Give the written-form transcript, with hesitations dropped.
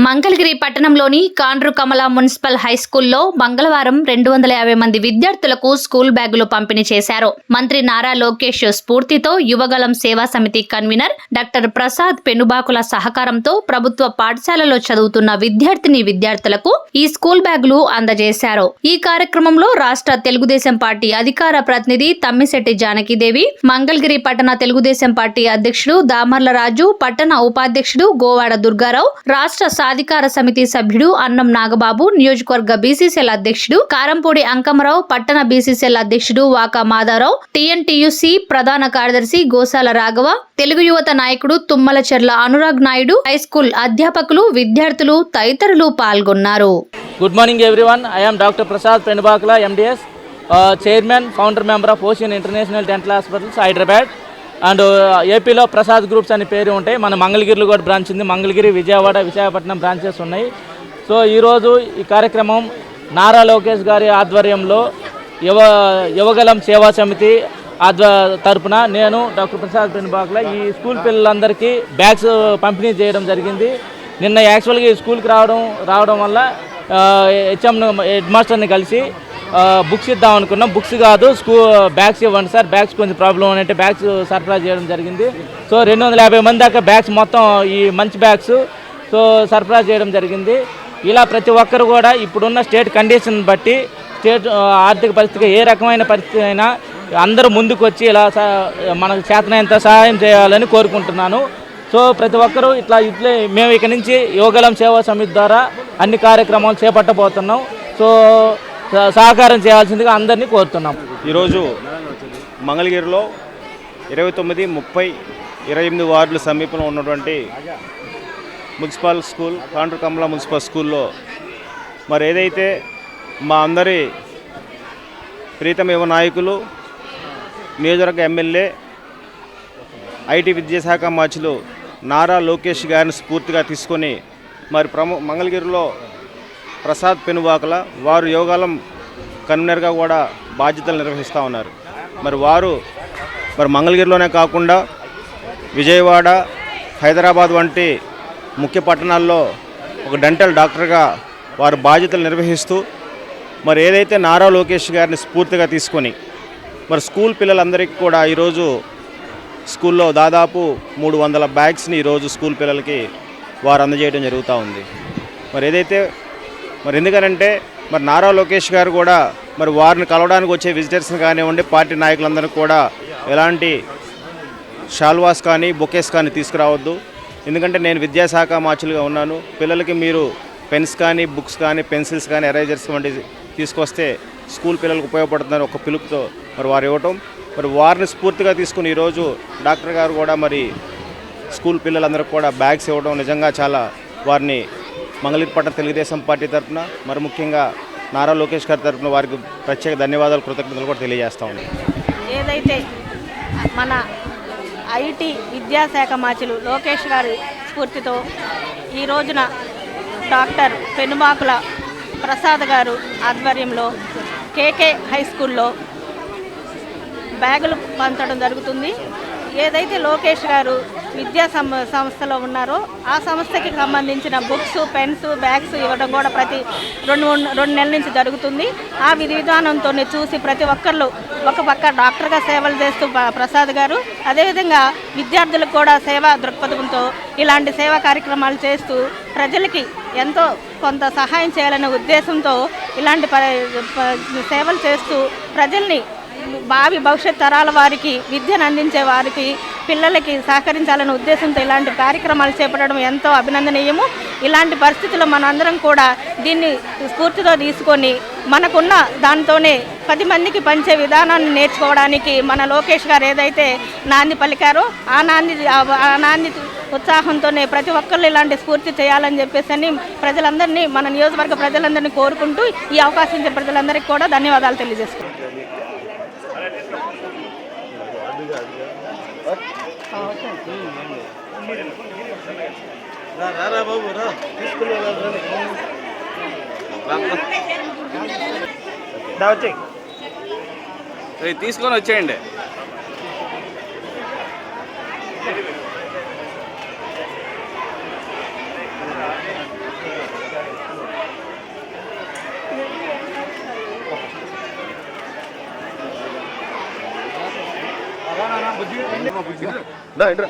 మంగళగిరి పట్టణంలోని కాండ్రు కమల మున్సిపల్ హైస్కూల్లో మంగళవారం 250 మంది విద్యార్థులకు స్కూల్ బ్యాగులు పంపిణీ చేశారు. మంత్రి నారా లోకేష్ స్ఫూర్తితో యువగలం సేవా సమితి కన్వీనర్ డాక్టర్ ప్రసాద్ పెనుబాకుల సహకారంతో ప్రభుత్వ పాఠశాలలో చదువుతున్న విద్యార్థులకు ఈ స్కూల్ బ్యాగులు అందజేశారు. ఈ కార్యక్రమంలో రాష్ట్ర తెలుగుదేశం పార్టీ అధికార ప్రతినిధి తమ్మిశెట్టి జానకిదేవి, మంగళగిరి పట్టణ తెలుగుదేశం పార్టీ అధ్యక్షుడు దామర్ల రాజు, పట్టణ ఉపాధ్యక్షుడు గోవాడ దుర్గారావు, రాష్ట్ర సాధికార సమితి సభ్యుడు అన్నం నాగబాబు, నియోజకవర్గ బీసీసీఎల్ అధ్యక్షుడు కారంపూడి అంకమరావు, పట్టణ బీసీసీఎల్ అధ్యక్షుడు వాకా మాదారావు, టీఎన్టీయూసీ ప్రధాన కార్యదర్శి గోసాల రాఘవ, తెలుగు యువత నాయకుడు తుమ్మలచెర్ల అనురాగ్ నాయుడు, హైస్కూల్ అధ్యాపకులు, విద్యార్థులు తదితరులు పాల్గొన్నారు. Good morning everyone. I am doctor Prasad Penubakula, MDS, chairman, founder member of ocean international dental hospitals, Hyderabad. And ఏపీలో ప్రసాద్ గ్రూప్స్ అని పేరు ఉంటాయి. మన మంగళగిరిలో కూడా బ్రాంచ్ ఉంది. మంగళగిరి, విజయవాడ, విశాఖపట్నం బ్రాంచెస్ ఉన్నాయి. సో ఈరోజు ఈ కార్యక్రమం నారా లోకేష్ గారి ఆధ్వర్యంలో యువగలం సేవా సమితి తరపున నేను డాక్టర్ ప్రసాద్ పెనుబాకుల ఈ స్కూల్ పిల్లలందరికీ బ్యాగ్స్ పంపిణీ చేయడం జరిగింది. నిన్న యాక్చువల్గా ఈ స్కూల్కి రావడం వల్ల హెడ్ మాస్టర్ని కలిసి బుక్స్ ఇద్దాం అనుకున్నాం. బుక్స్ కాదు, బ్యాగ్స్ ఇవ్వండి సార్, బ్యాగ్స్ కొంచెం ప్రాబ్లం అంటే బ్యాగ్స్ సరఫరా చేయడం జరిగింది. సో 250 మంది దాకా బ్యాగ్స్ మొత్తం ఈ మంచి బ్యాగ్స్ సరఫరా చేయడం జరిగింది. ఇలా ప్రతి ఒక్కరు కూడా ఇప్పుడున్న స్టేట్ కండిషన్ బట్టి, స్టేట్ ఆర్థిక పరిస్థితి ఏ రకమైన పరిస్థితి అయినా అందరూ ముందుకు వచ్చి ఇలా మనకు చేతనైనంత సహాయం చేయాలని కోరుకుంటున్నాను. సో ప్రతి ఒక్కరూ ఇట్లే మేము ఇక నుంచి యువగలం సేవా సమితి ద్వారా అన్ని కార్యక్రమాలు చేపట్టబోతున్నాం. సో సహకారం చేయాల్సిందిగా అందరినీ కోరుతున్నాం. ఈరోజు మంగళగిరిలో 29, 30, 28 వార్డుల సమీపంలో ఉన్నటువంటి మున్సిపల్ స్కూల్, కాండ్రు కమల మున్సిపల్ స్కూల్లో మరి ఏదైతే మా అందరి ప్రీతమ యువ నాయకులు, నియోజకవర్గ ఎమ్మెల్యే, ఐటీ విద్యాశాఖ మంత్రులు నారా లోకేష్ గారిని స్ఫూర్తిగా తీసుకొని మరి మంగళగిరిలో ప్రసాద్ పెనుబాకుల వారు యోగాలం కన్వీనర్గా కూడా బాధ్యతలు నిర్వహిస్తూ ఉన్నారు. మరి వారు మంగళగిరిలోనే కాకుండా విజయవాడ, హైదరాబాద్ వంటి ముఖ్య పట్టణాల్లో ఒక డెంటల్ డాక్టర్గా వారు బాధ్యతలు నిర్వహిస్తూ మరి ఏదైతే నారా లోకేష్ గారిని స్ఫూర్తిగా తీసుకొని మరి స్కూల్ పిల్లలందరికీ కూడా ఈరోజు స్కూల్లో దాదాపు 300 బ్యాగ్స్ని ఈరోజు స్కూల్ పిల్లలకి వారు అందజేయడం జరుగుతూ ఉంది. మరి ఏదైతే ఎందుకనంటే నారా లోకేష్ గారు కూడా వారిని కలవడానికి వచ్చే విజిటర్స్ని కానివ్వండి, పార్టీ నాయకులందరికీ కూడా ఎలాంటి షాల్వాస్ కానీ బొకేస్ కానీ తీసుకురావద్దు. ఎందుకంటే నేను విద్యాశాఖ మంత్రిగా ఉన్నాను. పిల్లలకి మీరు పెన్స్ కానీ, బుక్స్ కానీ, పెన్సిల్స్ కానీ, ఎరేజర్స్ వంటి తీసుకొస్తే స్కూల్ పిల్లలకు ఉపయోగపడుతున్నారు ఒక పిలుపుతో వారు ఇవ్వటం. వారిని స్ఫూర్తిగా తీసుకుని ఈరోజు డాక్టర్ గారు కూడా స్కూల్ పిల్లలందరికీ కూడా బ్యాగ్స్ ఇవ్వడం నిజంగా చాలా వారిని మంగళగిరి పట్టణ తెలుగుదేశం పార్టీ తరఫున ముఖ్యంగా నారా లోకేష్ గారి తరఫున వారికి ప్రత్యేక ధన్యవాదాలు, కృతజ్ఞతలు కూడా తెలియజేస్తా ఉన్నాం. ఏదైతే మన ఐటీ విద్యాశాఖ మంత్రులు లోకేష్ గారి స్ఫూర్తితో ఈ రోజున డాక్టర్ పెనుబాకుల ప్రసాద్ గారు ఆధ్వర్యంలో కేకే హై స్కూల్లో బ్యాగులు పంచడం జరుగుతుంది. ఏదైతే లోకేష్ గారు విద్యా సంస్థలో ఉన్నారో ఆ సంస్థకి సంబంధించిన బుక్స్, పెన్స్, బ్యాగ్స్ ఇవ్వడం కూడా ప్రతి రెండు నెలల నుంచి జరుగుతుంది. ఆ విధి విధానంతో చూసి ప్రతి ఒక్కళ్ళు ఒక పక్క డాక్టర్గా సేవలు చేస్తూ ప్రసాద్ గారు, అదేవిధంగా విద్యార్థులకు కూడా సేవా దృక్పథంతో ఇలాంటి సేవా కార్యక్రమాలు చేస్తూ ప్రజలకి ఎంతో కొంత సహాయం చేయాలనే ఉద్దేశంతో ఇలాంటి సేవలు చేస్తూ ప్రజల్ని భావి భవిష్యత్ తరాల వారికి విద్యను అందించే వారికి పిల్లలకి సహకరించాలనే ఉద్దేశంతో ఇలాంటి కార్యక్రమాలు చేపట్టడం ఎంతో అభినందనీయము. ఇలాంటి పరిస్థితుల్లో మనందరం కూడా దీన్ని స్ఫూర్తితో తీసుకొని మనకున్న దాంతోనే 10 మందికి పంచే విధానాన్ని నేర్చుకోవడానికి మన లోకేష్ గారు ఏదైతే నాంది పలికారో ఆ నాంది ఉత్సాహంతోనే ప్రతి ఒక్కళ్ళు ఇలాంటి స్ఫూర్తి చేయాలని చెప్పేసి ప్రజలందరినీ, మన నియోజకవర్గ ప్రజలందరినీ కోరుకుంటూ ఈ అవకాశం ఇచ్చే ప్రజలందరికీ కూడా ధన్యవాదాలు తెలియజేసుకుంటాం. తీసుకొని వచ్చేయండి. దా, ఇట్రా.